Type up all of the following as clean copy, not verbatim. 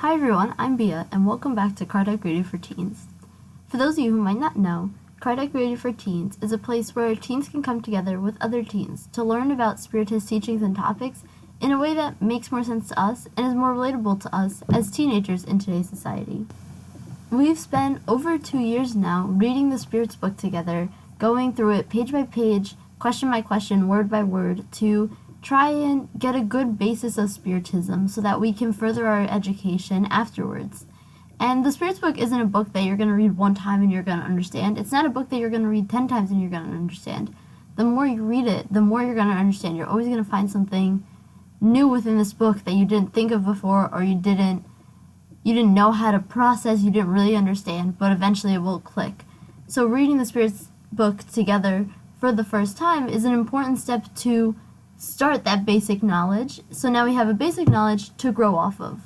Hi everyone, I'm Bia, and welcome back to Cardiac Radio for Teens. For those of you who might not know, Cardiac Radio for Teens is a place where teens can come together with other teens to learn about Spiritist teachings and topics in a way that makes more sense to us and is more relatable to us as teenagers in today's society. We've spent over 2 years now reading the Spirit's book together, going through it page by page, question by question, word by word, to try and get a good basis of Spiritism so that we can further our education afterwards. And the Spirit's book isn't a book that you're going to read one time and you're going to understand. It's not a book that you're going to read 10 times and you're going to understand. The more you read it, the more you're going to understand. You're always going to find something new within this book that you didn't think of before, or you didn't know how to process, you didn't really understand, but eventually it will click. So reading the Spirit's book together for the first time is an important step to start that basic knowledge. So now we have a basic knowledge to grow off of.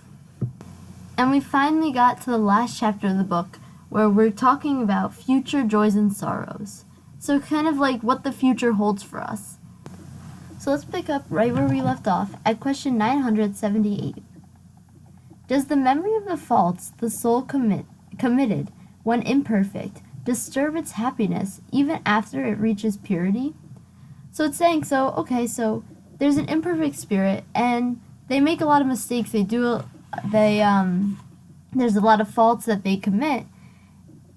And we finally got to the last chapter of the book where we're talking about future joys and sorrows. So kind of like what the future holds for us. So let's pick up right where we left off at question 978. Does the memory of the faults the soul committed when imperfect disturb its happiness even after it reaches purity? So it's saying, so there's an imperfect spirit, and they make a lot of mistakes. There's a lot of faults that they commit.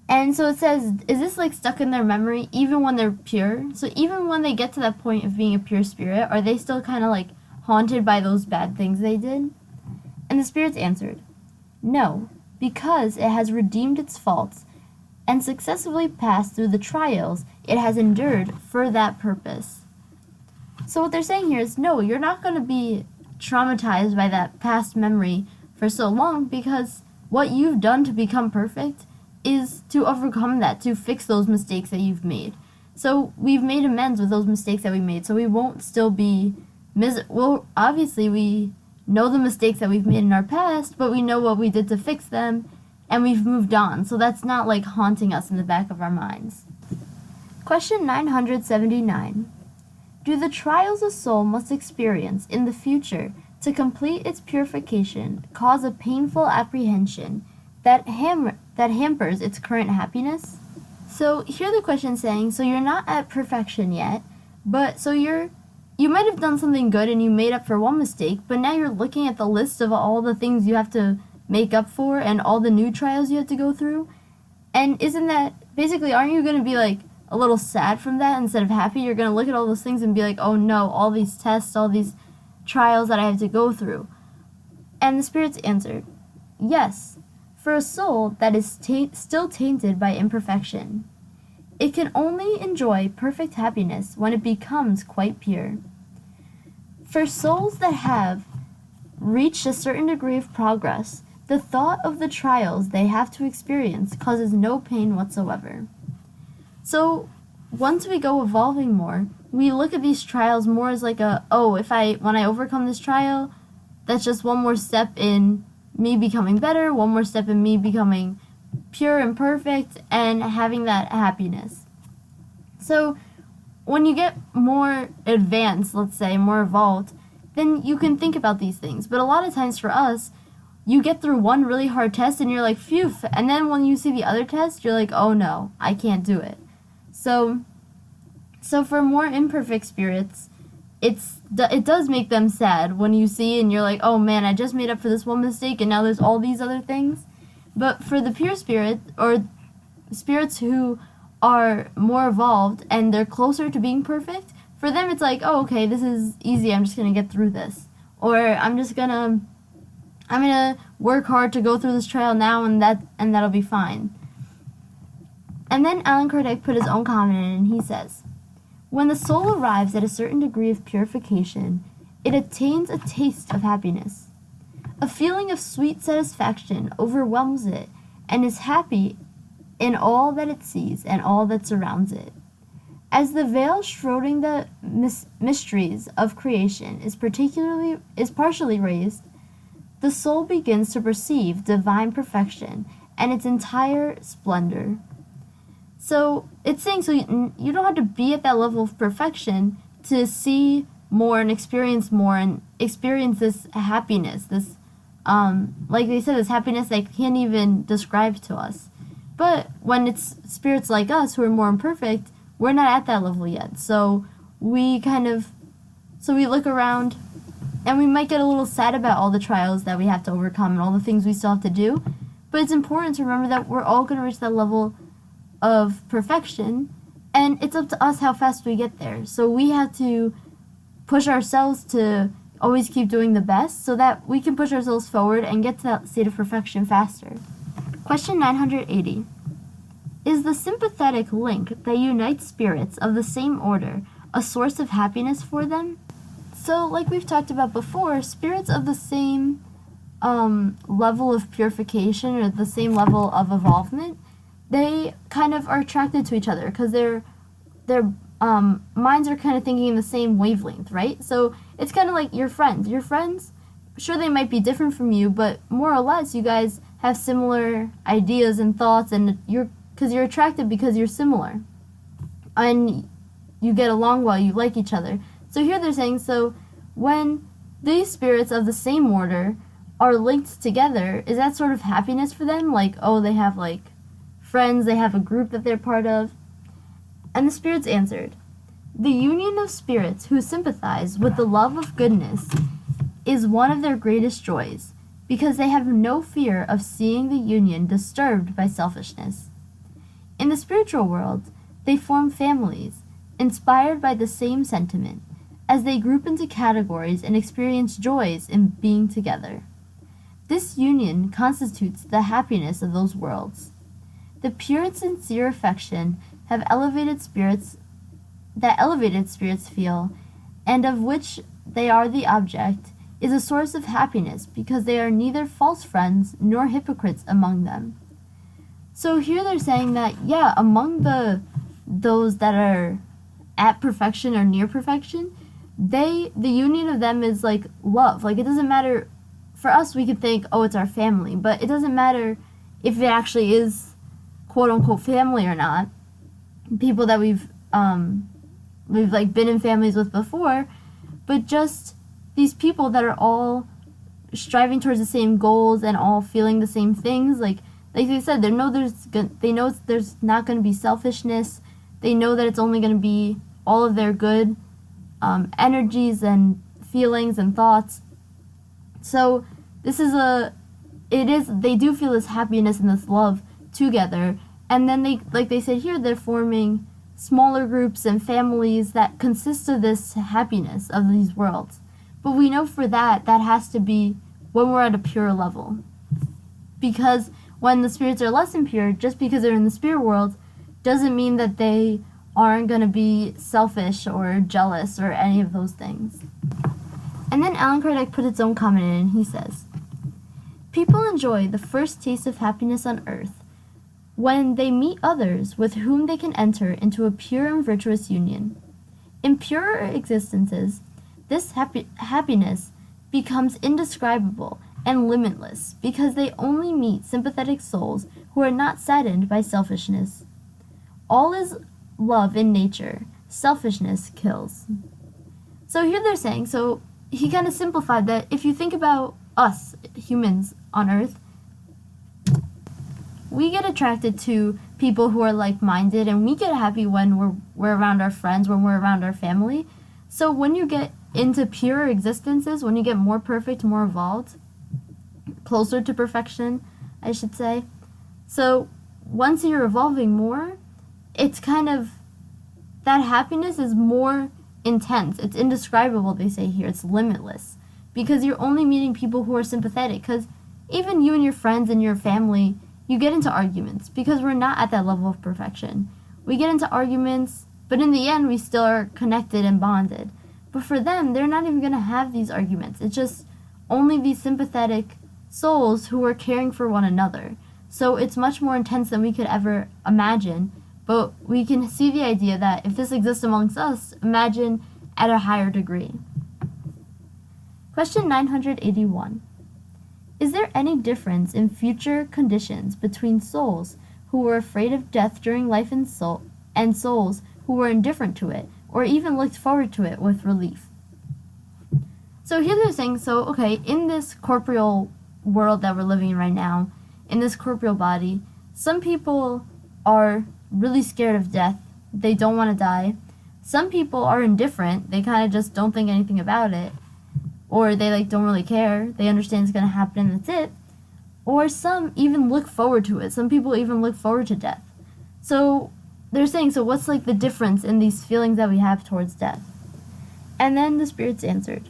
And so it says, is this like stuck in their memory even when they're pure? So even when they get to that point of being a pure spirit, are they still kind of like haunted by those bad things they did? And the spirits answered, no, because it has redeemed its faults and successfully passed through the trials it has endured for that purpose. So what they're saying here is, no, you're not going to be traumatized by that past memory for so long, because what you've done to become perfect is to overcome that, to fix those mistakes that you've made. So we've made amends with those mistakes that we made, so we won't still be well, obviously we know the mistakes that we've made in our past, but we know what we did to fix them, and we've moved on. So that's not like haunting us in the back of our minds. Question 979. Do the trials a soul must experience in the future to complete its purification cause a painful apprehension that hampers its current happiness? So here the question saying, so you're not at perfection yet, but so you might have done something good and you made up for one mistake, but now you're looking at the list of all the things you have to make up for and all the new trials you have to go through. And isn't that, basically, aren't you going to be like a little sad from that instead of happy? You're going to look at all those things and be like, oh no, all these tests, all these trials that I have to go through. And the spirits answered, yes, for a soul that is still tainted by imperfection. It can only enjoy perfect happiness when it becomes quite pure. For souls that have reached a certain degree of progress, the thought of the trials they have to experience causes no pain whatsoever. So once we go evolving more, we look at these trials more as like when I overcome this trial, that's just one more step in me becoming better, one more step in me becoming pure and perfect and having that happiness. So when you get more advanced, let's say, more evolved, then you can think about these things. But a lot of times for us, you get through one really hard test and you're like, phew, and then when you see the other test, you're like, oh no, I can't do it. So for more imperfect spirits, it does make them sad when you see and you're like, oh man, I just made up for this one mistake and now there's all these other things. But for the pure spirit, or spirits who are more evolved and they're closer to being perfect, for them it's like, oh okay, this is easy, I'm just gonna get through this. Or I'm gonna work hard to go through this trial now and that'll be fine. And then Allan Kardec put his own comment in, and he says, when the soul arrives at a certain degree of purification, it attains a taste of happiness. A feeling of sweet satisfaction overwhelms it, and is happy in all that it sees and all that surrounds it. As the veil shrouding the mysteries of creation is partially raised, the soul begins to perceive divine perfection and its entire splendor. So it's saying, so you don't have to be at that level of perfection to see more and experience this happiness, this like they said, this happiness they can't even describe to us. But when it's spirits like us who are more imperfect, we're not at that level yet. So we look around and we might get a little sad about all the trials that we have to overcome and all the things we still have to do. But it's important to remember that we're all going to reach that level of perfection, and it's up to us how fast we get there. So we have to push ourselves to always keep doing the best so that we can push ourselves forward and get to that state of perfection faster. Question 980. Is the sympathetic link that unites spirits of the same order a source of happiness for them? So, like we've talked about before, spirits of the same level of purification or the same level of evolvement, they kind of are attracted to each other because their minds are kind of thinking in the same wavelength, right? So it's kind of like your friends. Your friends, sure, they might be different from you, but more or less you guys have similar ideas and thoughts, and you're attracted because you're similar. And you get along well, you like each other. So here they're saying, so when these spirits of the same order are linked together, is that sort of happiness for them? Like, oh, they have like friends, they have a group that they're part of? And the spirits answered, the union of spirits who sympathize with the love of goodness is one of their greatest joys, because they have no fear of seeing the union disturbed by selfishness. In the spiritual world, they form families, inspired by the same sentiment, as they group into categories and experience joys in being together. This union constitutes the happiness of those worlds. The pure and sincere affection that elevated spirits feel, and of which they are the object, is a source of happiness because they are neither false friends nor hypocrites among them. So here they're saying that, yeah, among those that are at perfection or near perfection, the union of them is like love. Like, it doesn't matter, for us we could think, oh, it's our family, but it doesn't matter if it actually is quote unquote family or not. People that we've like been in families with before, but just these people that are all striving towards the same goals and all feeling the same things. Like they said, they know there's not going to be selfishness. They know that it's only going to be all of their good energies and feelings and thoughts. So they do feel this happiness and this love together. And then they said here, they're forming smaller groups and families that consist of this happiness of these worlds. But we know for that has to be when we're at a pure level. Because when the spirits are less impure, just because they're in the spirit world, doesn't mean that they aren't going to be selfish or jealous or any of those things. And then Allan Kardec put its own comment in, and he says, people enjoy the first taste of happiness on earth when they meet others with whom they can enter into a pure and virtuous union. In purer existences, this happiness becomes indescribable and limitless because they only meet sympathetic souls who are not saddened by selfishness. All is love in nature. Selfishness kills. So here they're saying, so he kind of simplified that if you think about us, humans on Earth, we get attracted to people who are like-minded, and we get happy when we're around our friends, when we're around our family. So when you get into purer existences, when you get more perfect, more evolved, closer to perfection, I should say. So once you're evolving more, it's kind of, that happiness is more intense. It's indescribable, they say here. It's limitless. Because you're only meeting people who are sympathetic. Because even you and your friends and your family, you get into arguments because we're not at that level of perfection. We get into arguments, but in the end, we still are connected and bonded. But for them, they're not even going to have these arguments. It's just only these sympathetic souls who are caring for one another. So it's much more intense than we could ever imagine. But we can see the idea that if this exists amongst us, imagine at a higher degree. Question 981. Is there any difference in future conditions between souls who were afraid of death during life and souls who were indifferent to it, or even looked forward to it with relief? So here they're saying, so okay, in this corporeal world that we're living in right now, in this corporeal body, some people are really scared of death. They don't want to die. Some people are indifferent. They kind of just don't think anything about it. Or they like don't really care. They understand it's going to happen and that's it. Or some even look forward to it. Some people even look forward to death. So they're saying, so what's like the difference in these feelings that we have towards death? And then the spirits answered,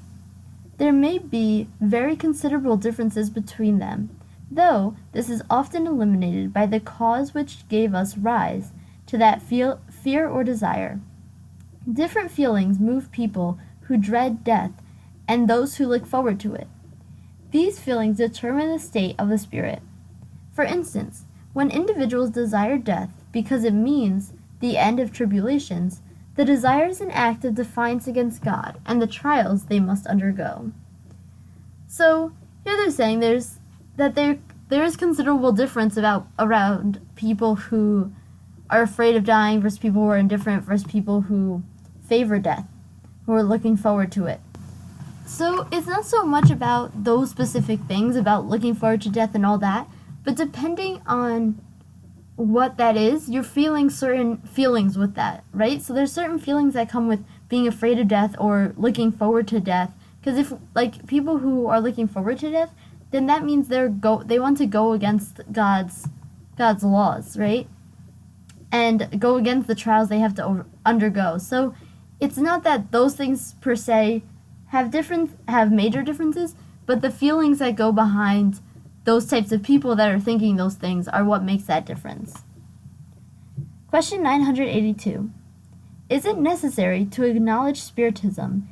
there may be very considerable differences between them, though this is often eliminated by the cause which gave us rise to that fear or desire. Different feelings move people who dread death and those who look forward to it. These feelings determine the state of the spirit. For instance, when individuals desire death because it means the end of tribulations, the desire is an act of defiance against God and the trials they must undergo. So here they're saying there is considerable difference around people who are afraid of dying versus people who are indifferent versus people who favor death, who are looking forward to it. So it's not so much about those specific things, about looking forward to death and all that, but depending on what that is, you're feeling certain feelings with that, right? So there's certain feelings that come with being afraid of death or looking forward to death. Because if, like, people who are looking forward to death, then that means they want to go against God's laws, right? And go against the trials they have to undergo. So it's not that those things per se have major differences, but the feelings that go behind those types of people that are thinking those things are what makes that difference. Question 982. Is it necessary to acknowledge Spiritism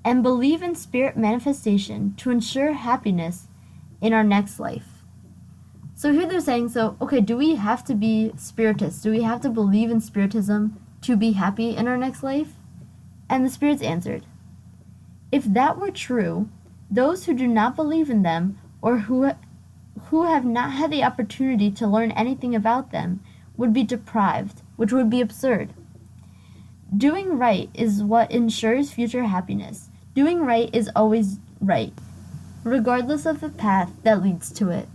and believe in spirit manifestation to ensure happiness in our next life? So here they're saying, okay, do we have to be spiritists? Do we have to believe in Spiritism to be happy in our next life? And the spirits answered, if that were true, those who do not believe in them or who have not had the opportunity to learn anything about them would be deprived, which would be absurd. Doing right is what ensures future happiness. Doing right is always right, regardless of the path that leads to it.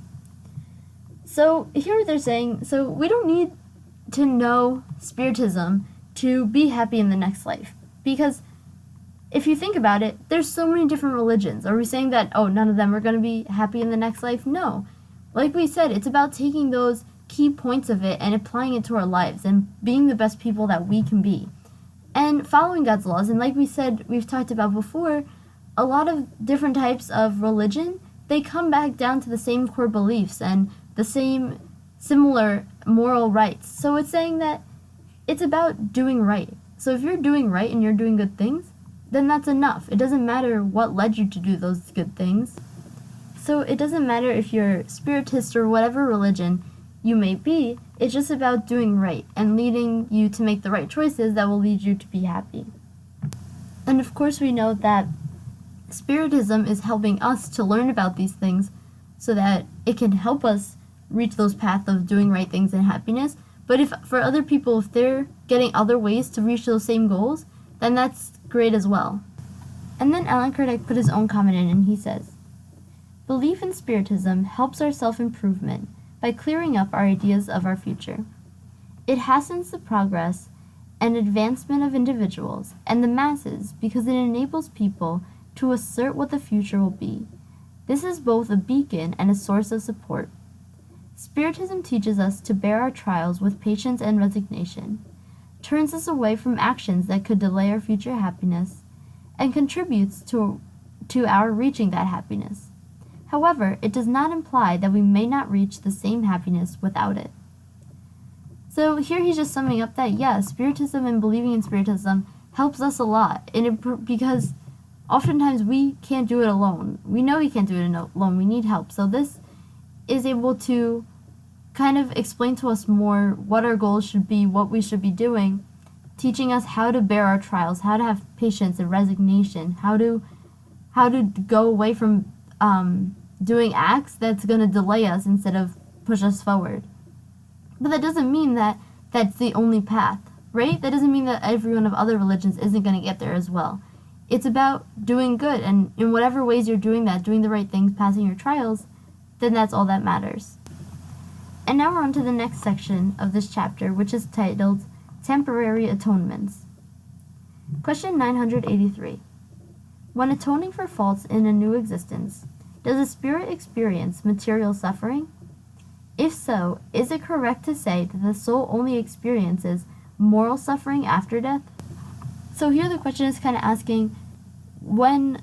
So here they're saying, so we don't need to know Spiritism to be happy in the next life. Because if you think about it, there's so many different religions. Are we saying that, none of them are going to be happy in the next life? No. Like we said, it's about taking those key points of it and applying it to our lives and being the best people that we can be. And following God's laws. And like we said, we've talked about before, a lot of different types of religion, they come back down to the same core beliefs and the same similar moral rights. So it's saying that it's about doing right. So if you're doing right and you're doing good things, then that's enough. It doesn't matter what led you to do those good things. So it doesn't matter if you're spiritist or whatever religion you may be, it's just about doing right and leading you to make the right choices that will lead you to be happy. And of course we know that Spiritism is helping us to learn about these things so that it can help us reach those paths of doing right things and happiness. But if for other people, if they're getting other ways to reach those same goals, then that's great as well. And then Allan Kardec put his own comment in and he says, belief in Spiritism helps our self-improvement by clearing up our ideas of our future. It hastens the progress and advancement of individuals and the masses because it enables people to assert what the future will be. This is both a beacon and a source of support. Spiritism teaches us to bear our trials with patience and resignation, turns us away from actions that could delay our future happiness, and contributes to our reaching that happiness. However, it does not imply that we may not reach the same happiness without it. So here he's just summing up that, Spiritism and believing in Spiritism helps us a lot, because oftentimes we can't do it alone. We know we can't do it alone. We need help. So this is able to kind of explain to us more what our goals should be, what we should be doing, teaching us how to bear our trials, how to have patience and resignation, how to go away from doing acts that's going to delay us instead of push us forward. But that doesn't mean that that's the only path, right? That doesn't mean that everyone of other religions isn't going to get there as well. It's about doing good, and in whatever ways you're doing that, doing the right things, passing your trials, then that's all that matters. And now we're on to the next section of this chapter, which is titled Temporary Atonements. Question 983. When atoning for faults in a new existence, does a spirit experience material suffering? If so, is it correct to say that the soul only experiences moral suffering after death? So here the question is kind of asking, when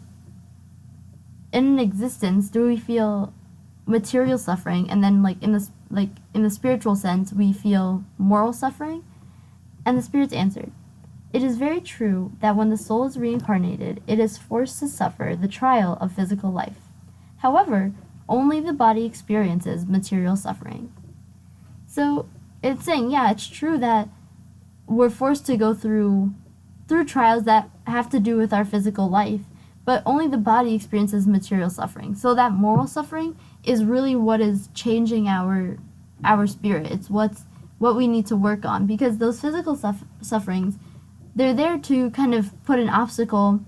in an existence do we feel material suffering, and then in the spiritual sense we feel moral suffering? And the spirits answered, it is very true that when the soul is reincarnated, it is forced to suffer the trial of physical life. However, only the body experiences material suffering. So it's saying, yeah, it's true that we're forced to go through trials that have to do with our physical life, but only the body experiences material suffering. So that moral suffering is really what is changing our spirit. It's what we need to work on, because those physical sufferings, they're there to kind of put an obstacle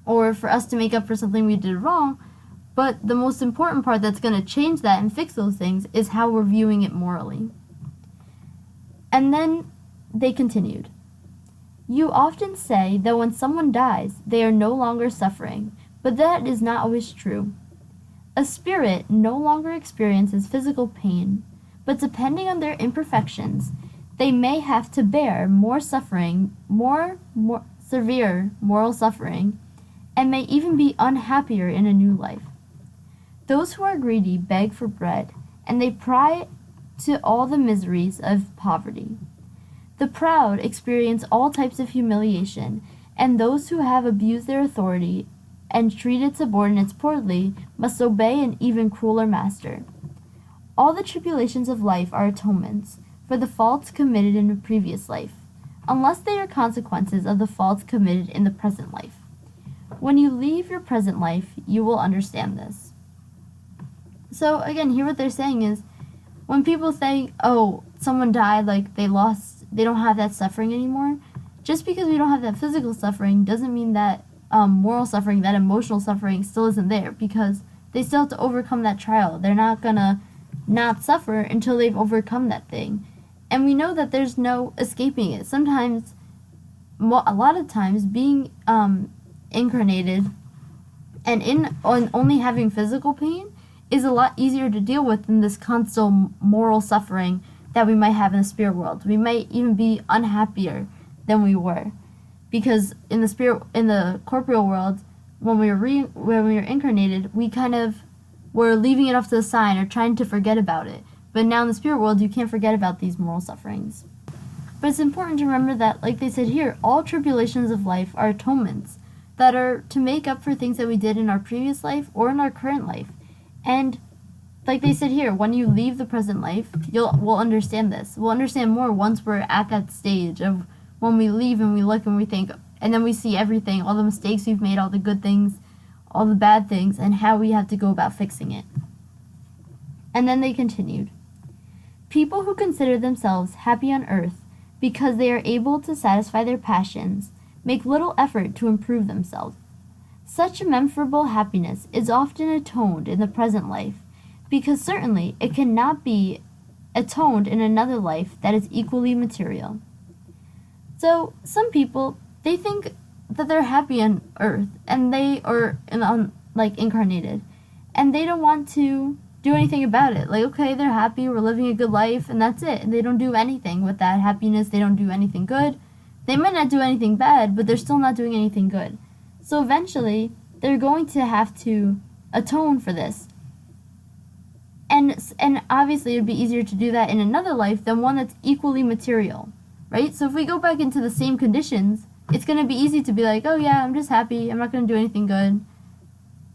or for us to make up for something we did wrong. But the most important part that's going to change that and fix those things is how we're viewing it morally. And then they continued. You often say that when someone dies, they are no longer suffering, but that is not always true. A spirit no longer experiences physical pain, but depending on their imperfections, they may have to bear more suffering, more severe moral suffering, and may even be unhappier in a new life. Those who are greedy beg for bread, and they pry to all the miseries of poverty. The proud experience all types of humiliation, and those who have abused their authority and treated subordinates poorly must obey an even crueler master. All the tribulations of life are atonements for the faults committed in a previous life, unless they are consequences of the faults committed in the present life. When you leave your present life, you will understand this. So again, here what they're saying is, when people say, oh, someone died, they don't have that suffering anymore, just because we don't have that physical suffering doesn't mean that moral suffering, that emotional suffering still isn't there, because they still have to overcome that trial. They're not gonna not suffer until they've overcome that thing. And we know that there's no escaping it. Sometimes, a lot of times, being incarnated and only having physical pain is a lot easier to deal with than this constant moral suffering that we might have in the spirit world. We might even be unhappier than we were, because in the corporeal world, when we were incarnated, we kind of were leaving it off to the side or trying to forget about it. But now in the spirit world, you can't forget about these moral sufferings. But it's important to remember that, like they said here, all tribulations of life are atonements that are to make up for things that we did in our previous life or in our current life. And like they said here, when you leave the present life, we'll understand this. We'll understand more once we're at that stage of when we leave and we look and we think, and then we see everything, all the mistakes we've made, all the good things, all the bad things, and how we have to go about fixing it. And then they continued. People who consider themselves happy on earth because they are able to satisfy their passions make little effort to improve themselves. Such immeasurable happiness is often atoned in the present life, because certainly it cannot be atoned in another life that is equally material. So some people, they think that they're happy on earth, and they are incarnated, and they don't want to do anything about it. Okay, they're happy, we're living a good life, and that's it. And they don't do anything with that happiness. They don't do anything good. They might not do anything bad, but they're still not doing anything good. So eventually, they're going to have to atone for this. And obviously, it would be easier to do that in another life than one that's equally material, right? So if we go back into the same conditions, it's going to be easy to be like, oh yeah, I'm just happy, I'm not going to do anything good.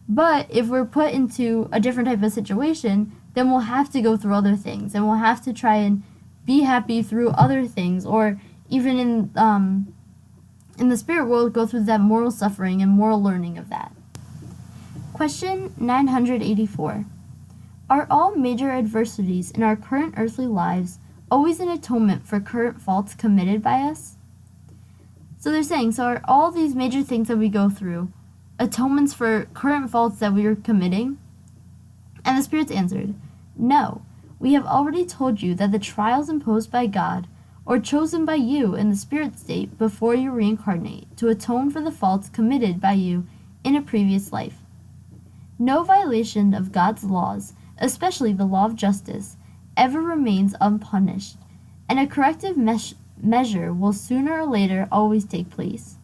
But if we're put into a different type of situation, then we'll have to go through other things, and we'll have to try and be happy through other things, or even in the spirit world, go through that moral suffering and moral learning of that. Question 984. Are all major adversities in our current earthly lives always an atonement for current faults committed by us? So they're saying, so are all these major things that we go through atonements for current faults that we are committing? And the spirits answered, "No, we have already told you that the trials imposed by God, or chosen by you in the spirit state before you reincarnate to atone for the faults committed by you in a previous life. No violation of God's laws, especially the law of justice, ever remains unpunished, and a corrective measure will sooner or later always take place.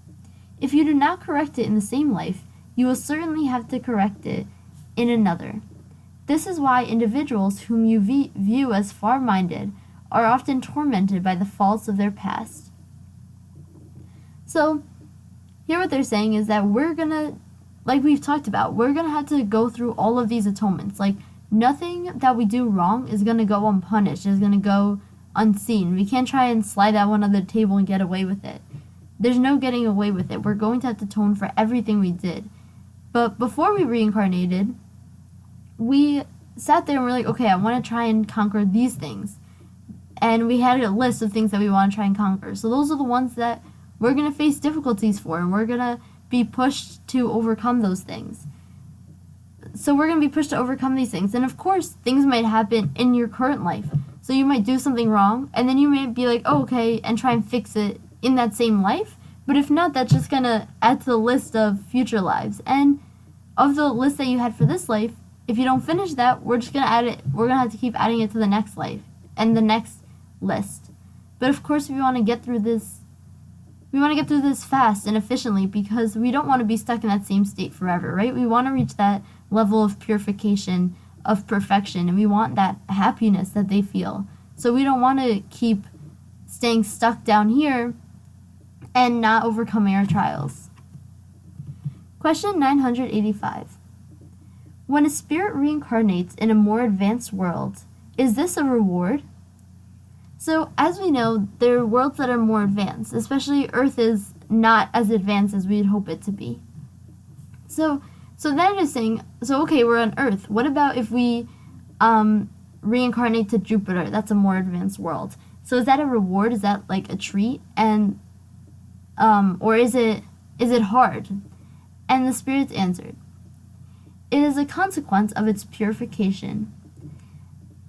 If you do not correct it in the same life, you will certainly have to correct it in another. This is why individuals whom you view as far-minded are often tormented by the faults of their past." So, here what they're saying is that we're gonna, like we've talked about, we're gonna have to go through all of these atonements. Like, nothing that we do wrong is gonna go unpunished, is gonna go unseen. We can't try and slide that one under the table and get away with it. There's no getting away with it. We're going to have to atone for everything we did. But before we reincarnated, we sat there and we're like, okay, I want to try and conquer these things. And we had a list of things that we want to try and conquer. So those are the ones that we're going to face difficulties for, and we're going to be pushed to overcome those things. So we're going to be pushed to overcome these things. And of course, things might happen in your current life. So you might do something wrong, and then you might be like, oh, okay, and try and fix it in that same life. But if not, that's just going to add to the list of future lives. And of the list that you had for this life, if you don't finish that, we're just going to add it. We're going to have to keep adding it to the next life and the next list. But of course, we want to get through this. We want to get through this fast and efficiently, because we don't want to be stuck in that same state forever, right? We want to reach that level of purification, of perfection, and we want that happiness that they feel. So we don't want to keep staying stuck down here and not overcoming our trials. Question 985. When a spirit reincarnates in a more advanced world, is this a reward? So, as we know, there are worlds that are more advanced, especially Earth is not as advanced as we'd hope it to be. So then it's saying, so okay, we're on Earth. What about if we reincarnate to Jupiter? That's a more advanced world. So is that a reward? Is that like a treat? And or is it hard? And the spirits answered, "It is a consequence of its purification.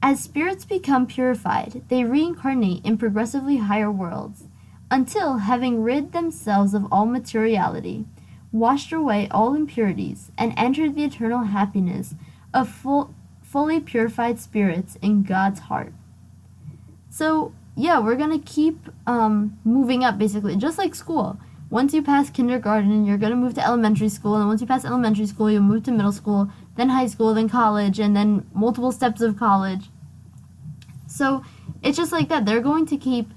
As spirits become purified, they reincarnate in progressively higher worlds, until, having rid themselves of all materiality, washed away all impurities, and entered the eternal happiness of fully purified spirits in God's heart." So, yeah, we're going to keep moving up, basically, just like school. Once you pass kindergarten, you're going to move to elementary school, and once you pass elementary school, you'll move to middle school, then high school, then college, and then multiple steps of college. So it's just like that. They're going to keep,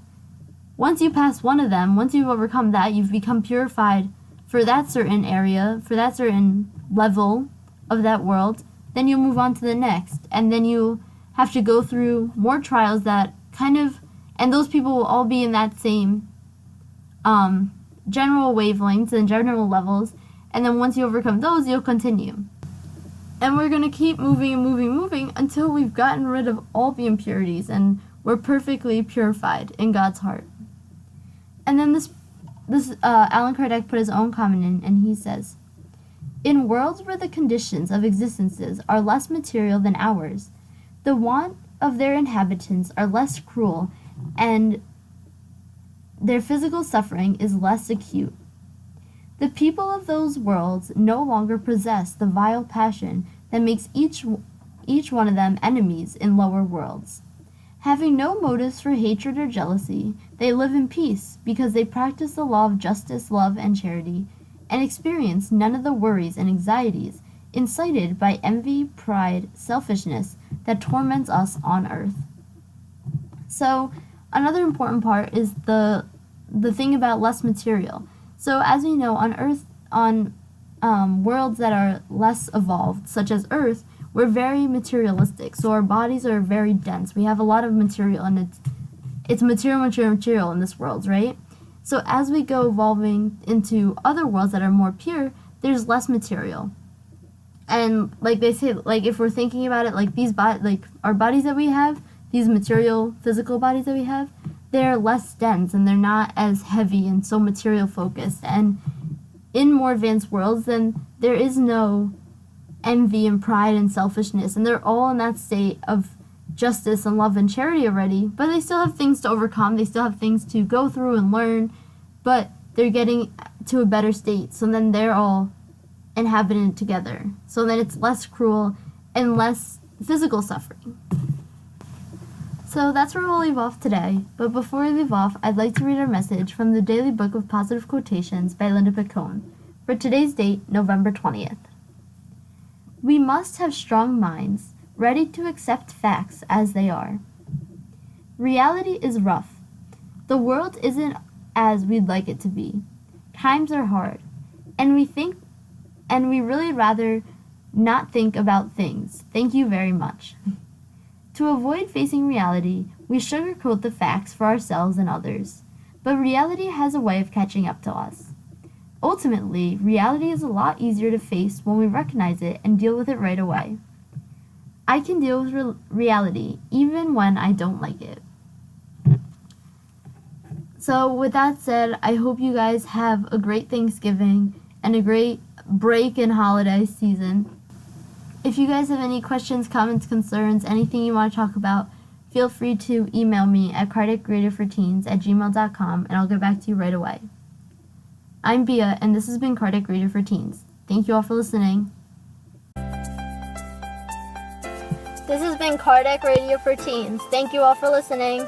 once you pass one of them, once you've overcome that, you've become purified for that certain area, for that certain level of that world, then you'll move on to the next. And then you have to go through more trials that kind of, and those people will all be in that same general wavelengths and general levels, and then once you overcome those, you'll continue. And we're going to keep moving and moving and moving until we've gotten rid of all the impurities and we're perfectly purified in God's heart. And then this Allan Kardec put his own comment in, and he says, "In worlds where the conditions of existences are less material than ours, the want of their inhabitants are less cruel, and their physical suffering is less acute. The people of those worlds no longer possess the vile passion that makes each one of them enemies in lower worlds. Having no motives for hatred or jealousy, they live in peace because they practice the law of justice, love, and charity, and experience none of the worries and anxieties incited by envy, pride, selfishness that torments us on earth." So another important part is the thing about less material. So as we know, on Earth, on worlds that are less evolved, such as Earth, we're very materialistic. So our bodies are very dense. We have a lot of material, and it's material in this world, right? So as we go evolving into other worlds that are more pure, there's less material. And like they say, like if we're thinking about it, like our bodies that we have, these material, physical bodies that we have, they're less dense and they're not as heavy and so material focused. And in more advanced worlds, then there is no envy and pride and selfishness, and they're all in that state of justice and love and charity already, but they still have things to overcome, they still have things to go through and learn, but they're getting to a better state, so then they're all inhabiting it together. So then it's less cruel and less physical suffering. So that's where we'll leave off today, but before we leave off, I'd like to read our message from the Daily Book of Positive Quotations by Linda Picone for today's date, November 20th. We must have strong minds, ready to accept facts as they are. Reality is rough. The world isn't as we'd like it to be. Times are hard, and we really rather not think about things. Thank you very much. To avoid facing reality, we sugarcoat the facts for ourselves and others, but reality has a way of catching up to us. Ultimately, reality is a lot easier to face when we recognize it and deal with it right away. I can deal with reality even when I don't like it. So with that said, I hope you guys have a great Thanksgiving and a great break and holiday season. If you guys have any questions, comments, concerns, anything you want to talk about, feel free to email me at cardiacreatorforteens@gmail.com and I'll get back to you right away. I'm Bia, and this has been Cardiac Reader for Teens. Thank you all for listening. This has been Cardiac Radio for Teens. Thank you all for listening.